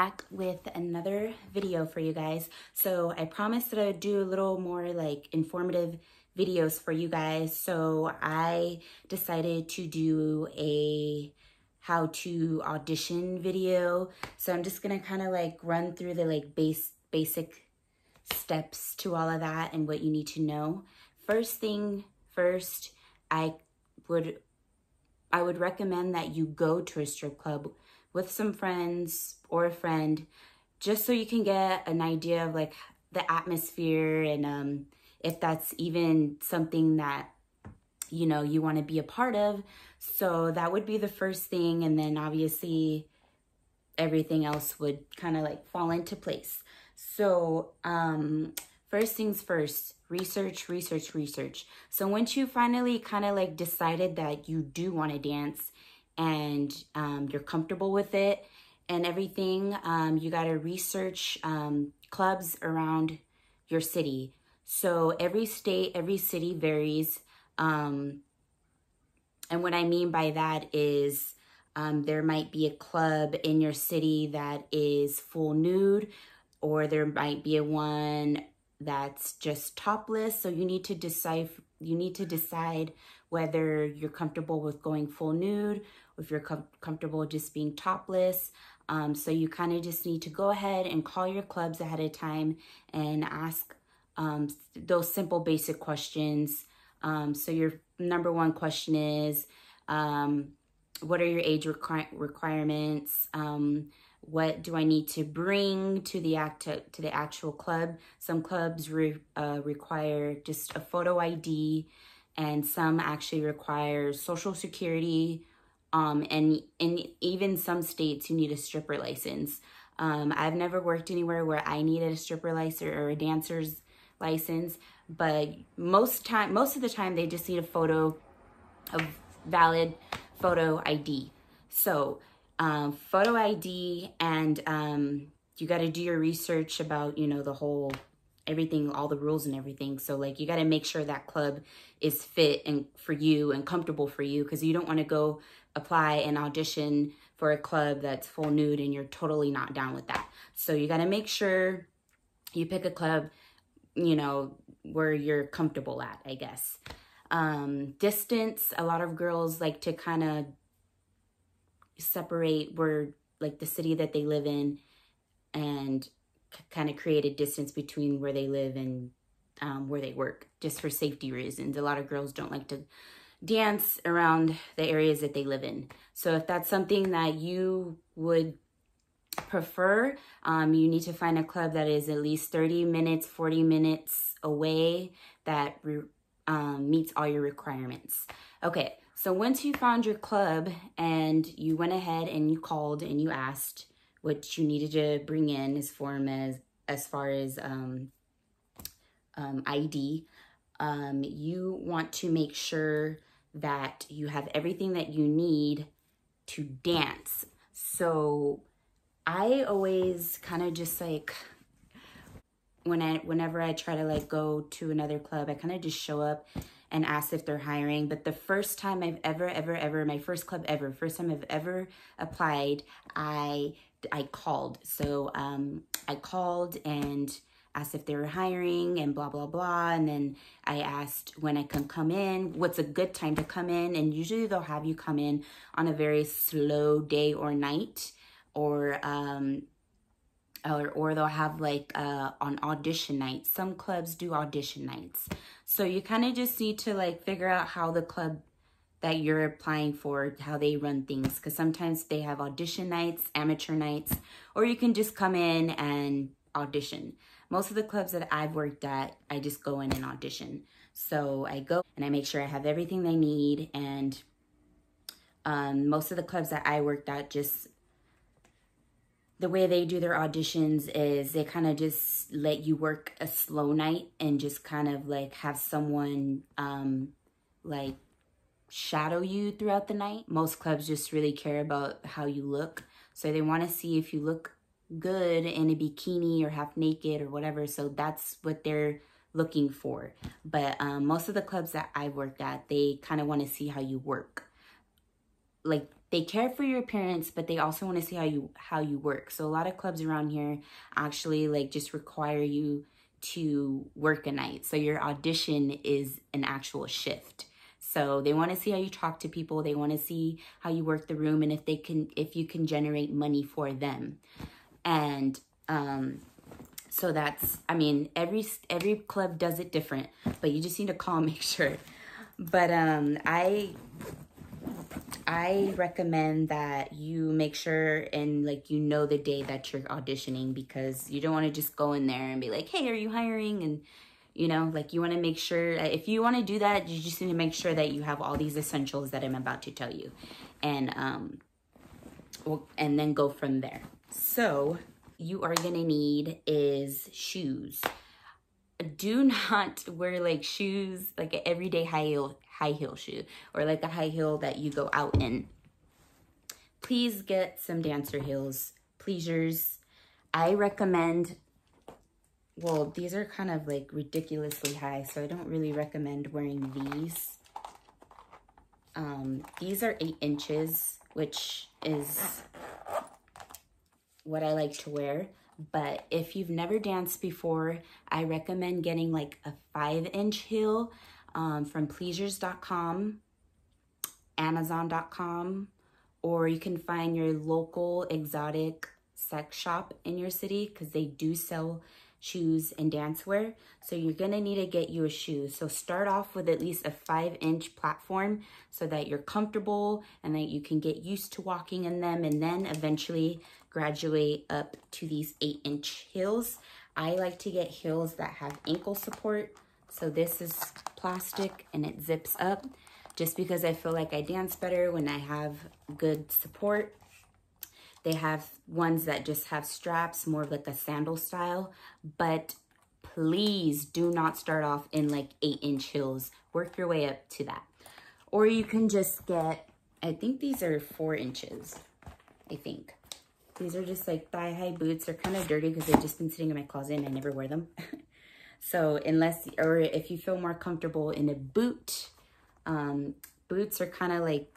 back with another video for you guys. So I promised that I would do a little more like informative videos for you guys. So I decided to do a how to audition video. So I'm just gonna kind of like run through the like basic steps to all of that and what you need to know. First thing first, I would recommend that you go to a strip club with some friends or a friend, just so you can get an idea of like the atmosphere and if that's even something that, you know, you want to be a part of. So that would be the first thing. And then obviously everything else would kind of like fall into place. So first things first, research. So once you finally kind of like decided that you do want to dance and you're comfortable with it and everything, you got to research clubs around your city. So every state, every city varies. And what I mean by that is there might be a club in your city that is full nude, or there might be a one that's just topless. So you need to decide whether you're comfortable with going full nude, or if you're comfortable just being topless. So you kind of just need to go ahead and call your clubs ahead of time and ask those simple basic questions. So your number one question is, what are your age requirements? What do I need to bring to the actual club? Some clubs require just a photo ID, and some actually require Social Security. And even some states you need a stripper license. I've never worked anywhere where I needed a stripper license or a dancer's license, but most of the time they just need a valid photo ID. So photo ID, and you got to do your research about, you know, the whole everything, all the rules and everything. So like you got to make sure that club is fit and for you and comfortable for you, because you don't want to go apply and audition for a club that's full nude and you're totally not down with that. So you got to make sure you pick a club, you know, where you're comfortable at, I guess. Distance, a lot of girls like to kind of separate where like the city that they live in and kind of create a distance between where they live and where they work, just for safety reasons. A lot of girls don't like to dance around the areas that they live in. So if that's something that you would prefer, you need to find a club that is at least 30 minutes, 40 minutes away that meets all your requirements. Okay, so once you found your club and you went ahead and you called and you asked what you needed to bring in as far as ID, you want to make sure that you have everything that you need to dance. So I always kind of just like, whenever I try to like go to another club, I kind of just show up and ask if they're hiring. But the first time I've ever, my first club ever, first time I've ever applied, I called. So I called and asked if they were hiring and blah, blah, blah. And then I asked when I can come in, what's a good time to come in. And usually they'll have you come in on a very slow day or night, or they'll have like on audition nights. Some clubs do audition nights. So you kind of just need to like figure out how the club that you're applying for, how they run things. Because sometimes they have audition nights, amateur nights, or you can just come in and audition. Most of the clubs that I've worked at, I just go in and audition. So I go and I make sure I have everything they need. And most of the clubs that I worked at, just the way they do their auditions is they kind of just let you work a slow night and just kind of like have someone like shadow you throughout the night. Most clubs just really care about how you look. So they want to see if you look good in a bikini or half naked or whatever. So that's what they're looking for. But most of the clubs that I've worked at, they kind of want to see how you work. Like they care for your appearance, but they also want to see how you work. So a lot of clubs around here actually like just require you to work a night. So your audition is an actual shift. So they want to see how you talk to people. They want to see how you work the room and if you can generate money for them. And so that's, I mean, every club does it different, but you just need to call and make sure. But I recommend that you make sure and like you know the day that you're auditioning, because you don't want to just go in there and be like, hey, are you hiring? And you know, like you want to make sure, if you want to do that, you just need to make sure that you have all these essentials that I'm about to tell you. And then go from there. So you are going to need is shoes. Do not wear like shoes, like an everyday high heel shoe, or like a high heel that you go out in. Please get some dancer heels, pleasers. I recommend, well, these are kind of like ridiculously high, so I don't really recommend wearing these. These are 8 inches, which is what I like to wear. But if you've never danced before, I recommend getting like a 5-inch heel from pleasures.com, amazon.com, or you can find your local exotic sex shop in your city, because they do sell shoes and dancewear. So you're gonna need to get you a shoe. So start off with at least a 5-inch platform so that you're comfortable and that you can get used to walking in them, and then eventually graduate up to these 8-inch heels. I like to get heels that have ankle support. So this is plastic and it zips up, just because I feel like I dance better when I have good support. They have ones that just have straps, more of like a sandal style, but please do not start off in like 8-inch heels. Work your way up to that. Or you can just get, I think these are 4 inches, I think. These are just like thigh-high boots. They're kind of dirty because they've just been sitting in my closet and I never wear them. So unless, or if you feel more comfortable in a boot, boots are kind of like,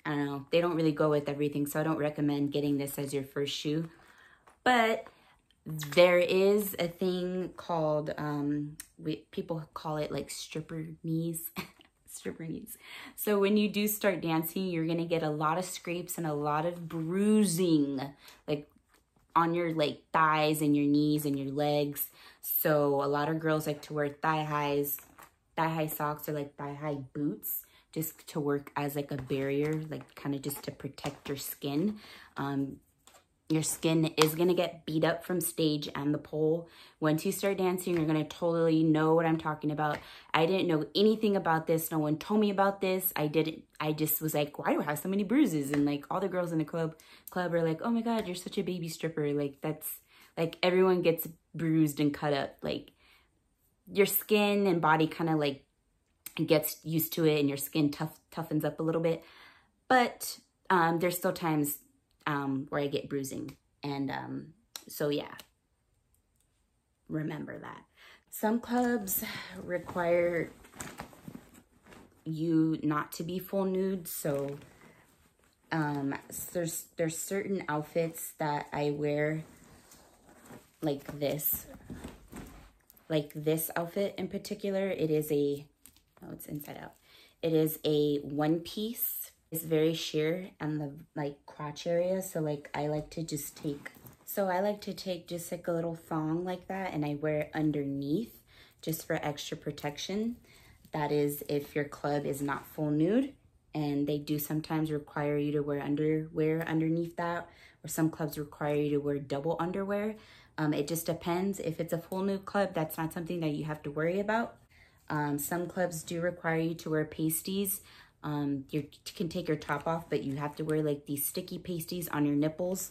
I don't know, they don't really go with everything, so I don't recommend getting this as your first shoe. But there is a thing called, people call it like stripper knees. Stripper knees. So when you do start dancing, you're gonna get a lot of scrapes and a lot of bruising, like on your like thighs and your knees and your legs. So a lot of girls like to wear thigh high socks or like thigh high boots, just to work as like a barrier, like kind of just to protect your skin. Your skin is going to get beat up from stage and the pole. Once you start dancing, you're going to totally know what I'm talking about. I didn't know anything about this. No one told me about this. I just was like, why do I have so many bruises? And like all the girls in the club are like, oh my God, you're such a baby stripper. Like that's like everyone gets bruised and cut up. Like your skin and body kind of like gets used to it and your skin toughens up a little bit. But there's still times where I get bruising. And so yeah, remember that. Some clubs require you not to be full nude. So there's certain outfits that I wear like this. Like this outfit in particular, it is a, oh, it's inside out. It is a one piece. It's very sheer and the like crotch area. So like I like to take just like a little thong like that, and I wear it underneath just for extra protection. That is if your club is not full nude, and they do sometimes require you to wear underwear underneath that, or some clubs require you to wear double underwear. It just depends. If it's a full nude club, that's not something that you have to worry about. Some clubs do require you to wear pasties. You can take your top off, but you have to wear like these sticky pasties on your nipples.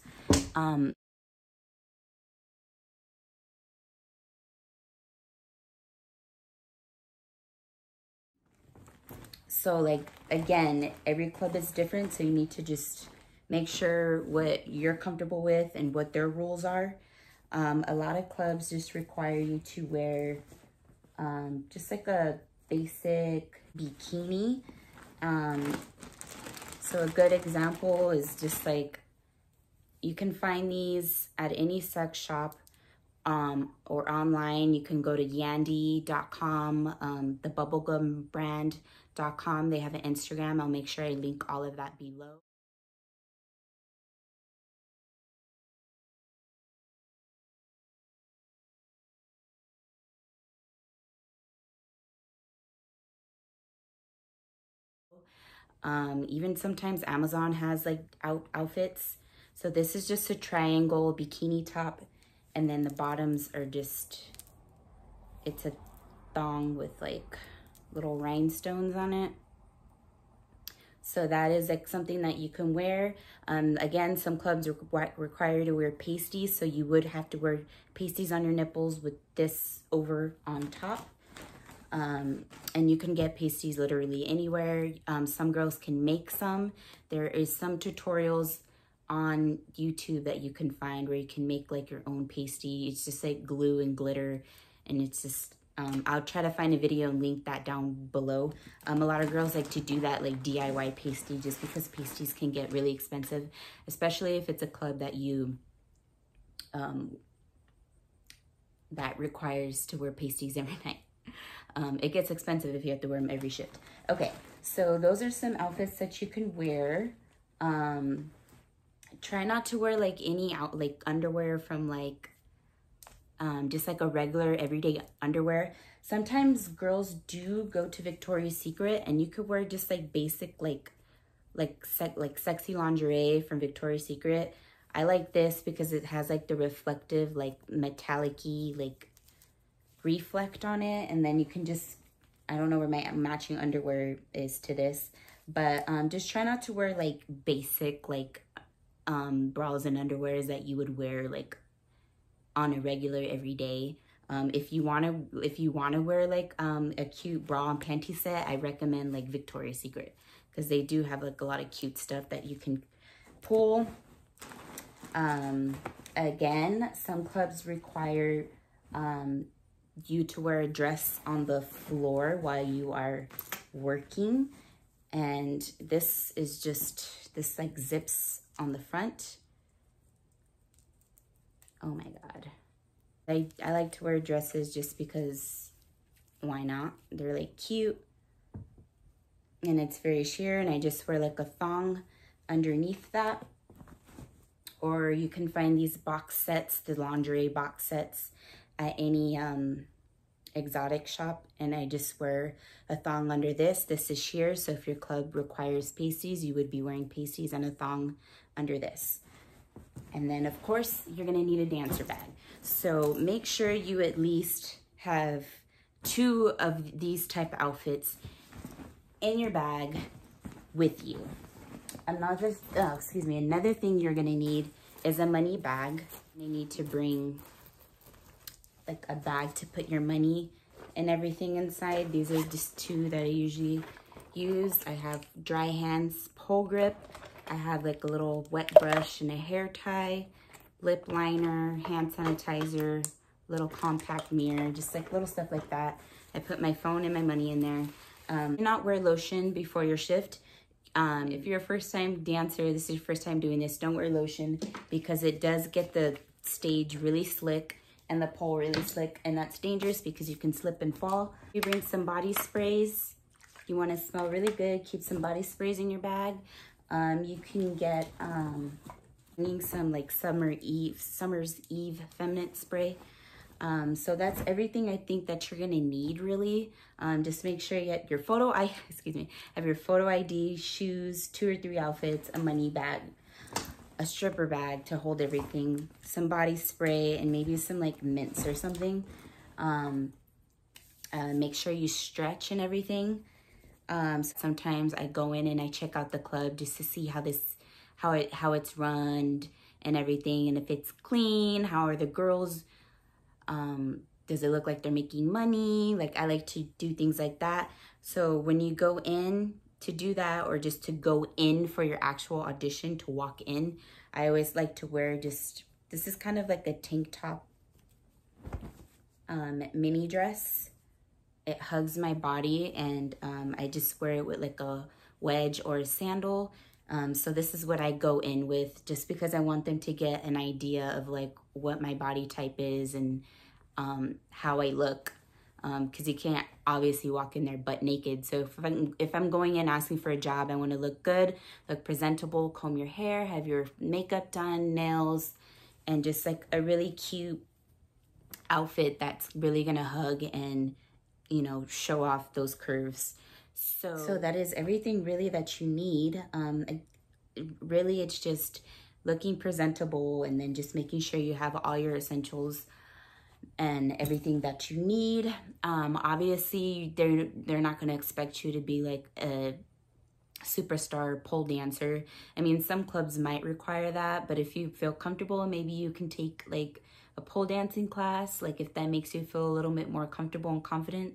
So like, again, every club is different. So you need to just make sure what you're comfortable with and what their rules are. A lot of clubs just require you to wear so So a good example is just like, you can find these at any sex shop or online. You can go to yandy.com, the bubblegumbrand.com. They have an Instagram. I'll make sure I link all of that below. Even sometimes Amazon has like outfits. So this is just a triangle bikini top, and then the bottoms are just, it's a thong with like little rhinestones on it. So that is like something that you can wear. Again, some clubs require you to wear pasties, so you would have to wear pasties on your nipples with this over on top. And you can get pasties literally anywhere. Some girls can make some. There is some tutorials on YouTube that you can find where you can make like your own pasty. It's just like glue and glitter, and it's just, I'll try to find a video and link that down below. A lot of girls like to do that like DIY pasty, just because pasties can get really expensive, especially if it's a club that you, that requires to wear pasties every night. It gets expensive if you have to wear them every shift. Okay, so those are some outfits that you can wear. Try not to wear like any like underwear from like, just like a regular everyday underwear. Sometimes girls do go to Victoria's Secret, and you could wear just like basic like sexy lingerie from Victoria's Secret. I like this because it has like the reflective like metallic-y like reflect on it, and then you can just, I don't know where my matching underwear is to this, but just try not to wear like basic like bras and underwears that you would wear like on a regular everyday. If you want to wear like a cute bra and panty set, I recommend like Victoria's Secret, because they do have like a lot of cute stuff that you can pull. Again, some clubs require you to wear a dress on the floor while you are working, and this is just, this like zips on the front. Oh my god, I like to wear dresses just because, why not? They're like cute, and it's very sheer, and I just wear like a thong underneath that. Or you can find these box sets, the lingerie box sets, at any exotic shop, and I just wear a thong under this. This is sheer, so if your club requires pasties, you would be wearing pasties and a thong under this. And then of course you're gonna need a dancer bag, so make sure you at least have 2 of these type of outfits in your bag with you. Another thing you're gonna need is a money bag. You need to bring like a bag to put your money and everything inside. These are just 2 that I usually use. I have dry hands pole grip. I have like a little wet brush and a hair tie, lip liner, hand sanitizer, little compact mirror, just like little stuff like that. I put my phone and my money in there. Do not wear lotion before your shift. If you're a first-time dancer, this is your first time doing this, don't wear lotion, because it does get the stage really slick and the pole really slick, and that's dangerous because you can slip and fall. You bring some body sprays. You want to smell really good, keep some body sprays in your bag. You can get some like Summer's Eve feminine spray. So that's everything I think that you're gonna need really. Just make sure you get your have your photo ID, shoes, 2 or 3 outfits, a money bag, a stripper bag to hold everything, some body spray, and maybe some like mints or something. Make sure you stretch and everything. Sometimes I go in and I check out the club just to see how it's run and everything, and if it's clean, how are the girls, does it look like they're making money? Like, I like to do things like that. So when you go in to do that, or just to go in for your actual audition, to walk in, I always like to wear this is kind of like a tank top mini dress. It hugs my body, and I just wear it with like a wedge or a sandal. So this is what I go in with, just because I want them to get an idea of like what my body type is and how I look. Because you can't obviously walk in there butt naked. So if I'm going in asking for a job, I want to look good, look presentable, comb your hair, have your makeup done, nails, and just like a really cute outfit that's really gonna hug and, you know, show off those curves. So that is everything really that you need. Really, it's just looking presentable and then just making sure you have all your essentials and everything that you need. Obviously, they're not going to expect you to be like a superstar pole dancer. I mean, some clubs might require that, but if you feel comfortable, maybe you can take like a pole dancing class, like if that makes you feel a little bit more comfortable and confident.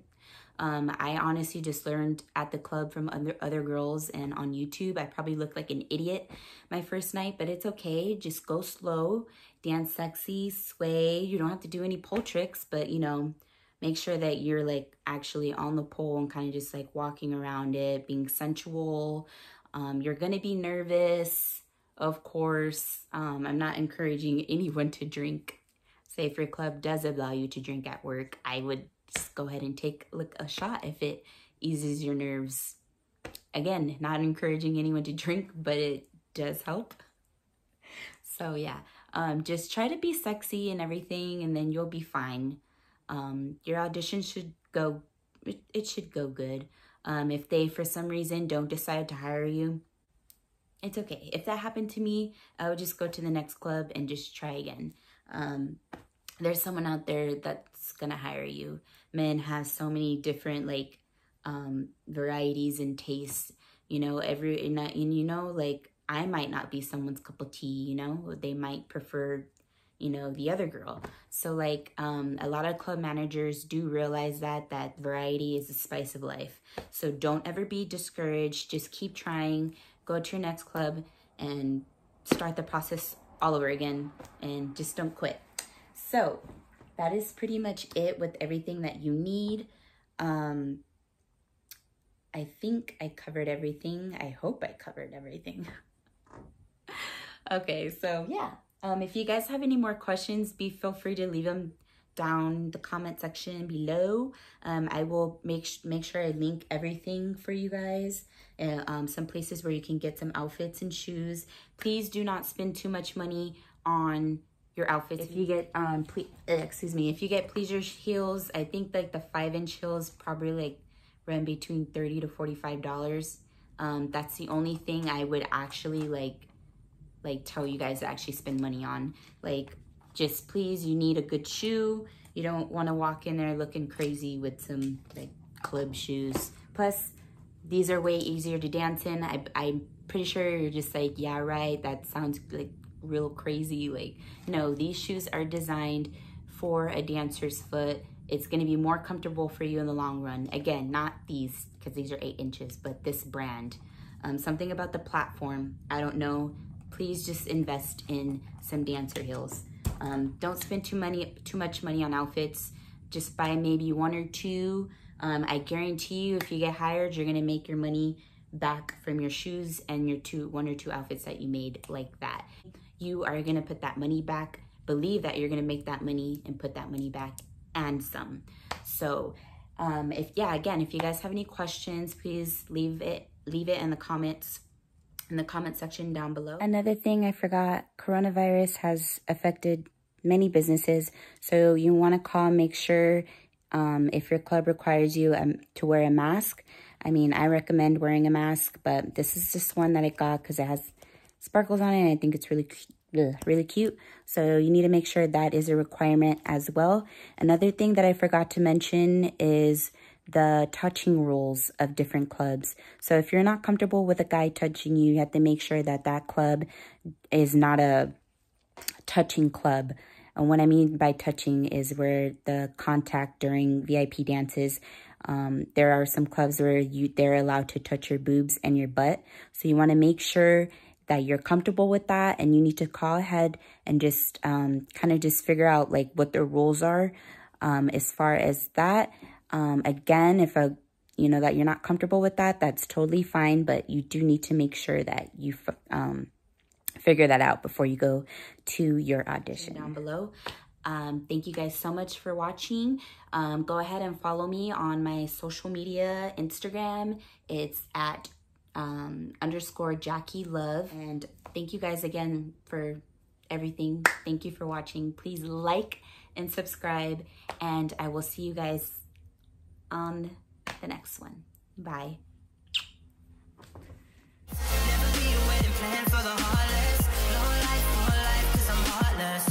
I honestly just learned at the club from other girls and on YouTube. I probably looked like an idiot my first night, but it's okay. Just go slow, dance sexy, sway. You don't have to do any pole tricks, but you know, make sure that you're like actually on the pole and kind of just like walking around it, being sensual. You're gonna be nervous, of course. I'm not encouraging anyone to drink. Say if your club does allow you to drink at work, I would just go ahead and take like a shot if it eases your nerves. Again, not encouraging anyone to drink, but it does help. So yeah, just try to be sexy and everything, and then you'll be fine. Your audition should go, it should go good. If they, for some reason, don't decide to hire you, it's okay. If that happened to me, I would just go to the next club and just try again. There's someone out there that's gonna hire you. Men have so many different like varieties and tastes, you know, and you know, like I might not be someone's cup of tea, you know, they might prefer, you know, the other girl. So like a lot of club managers do realize that variety is the spice of life. So don't ever be discouraged. Just keep trying, go to your next club and start the process all over again, and just don't quit. So that is pretty much it with everything that you need. I think I covered everything. I hope I covered everything. Okay, so yeah. If you guys have any more questions, feel free to leave them down the comment section below. I will make sure I link everything for you guys. Some places where you can get some outfits and shoes. Please do not spend too much money on your outfits. If you get if you get pleaser heels, I think like the 5-inch heels probably like run between $30 to $45. That's the only thing I would actually like tell you guys to actually spend money on. Like, just please, you need a good shoe. You don't want to walk in there looking crazy with some like club shoes. Plus, these are way easier to dance in. I'm pretty sure you're just like, yeah, right, that sounds like real crazy. Like, no, these shoes are designed for a dancer's foot. It's going to be more comfortable for you in the long run. Again, not these, because these are 8 inches, but this brand. Something about the platform, I don't know. Please just invest in some dancer heels. Don't spend too much money on outfits. Just buy maybe 1 or 2. I guarantee you, if you get hired, you're gonna make your money back from your shoes and your 1 or 2 outfits that you made like that. You are gonna put that money back. Believe that you're gonna make that money and put that money back and some. So if you guys have any questions, please leave it in the comments. In the comment section down below. Another thing I forgot, coronavirus has affected many businesses. So you want to call, make sure if your club requires you to wear a mask. I mean, I recommend wearing a mask, but this is just one that I got because it has sparkles on it and I think it's really cute. So you need to make sure that is a requirement as well. Another thing that I forgot to mention is the touching rules of different clubs. So if you're not comfortable with a guy touching you, you have to make sure that that club is not a touching club. And what I mean by touching is where the contact during VIP dances, there are some clubs where they're allowed to touch your boobs and your butt. So you want to make sure that you're comfortable with that, and you need to call ahead and just kind of just figure out like what the rules are as far as that. Again, if you know, that you're not comfortable with that, that's totally fine, but you do need to make sure that you figure that out before you go to your audition. Down below. Thank you guys so much for watching. Go ahead and follow me on my social media, Instagram. It's at _JackieLove. And thank you guys again for everything. Thank you for watching. Please like and subscribe, and I will see you guys on the next one. Bye. Never be a wedding plan for the heartless. No life, 'cause I'm heartless.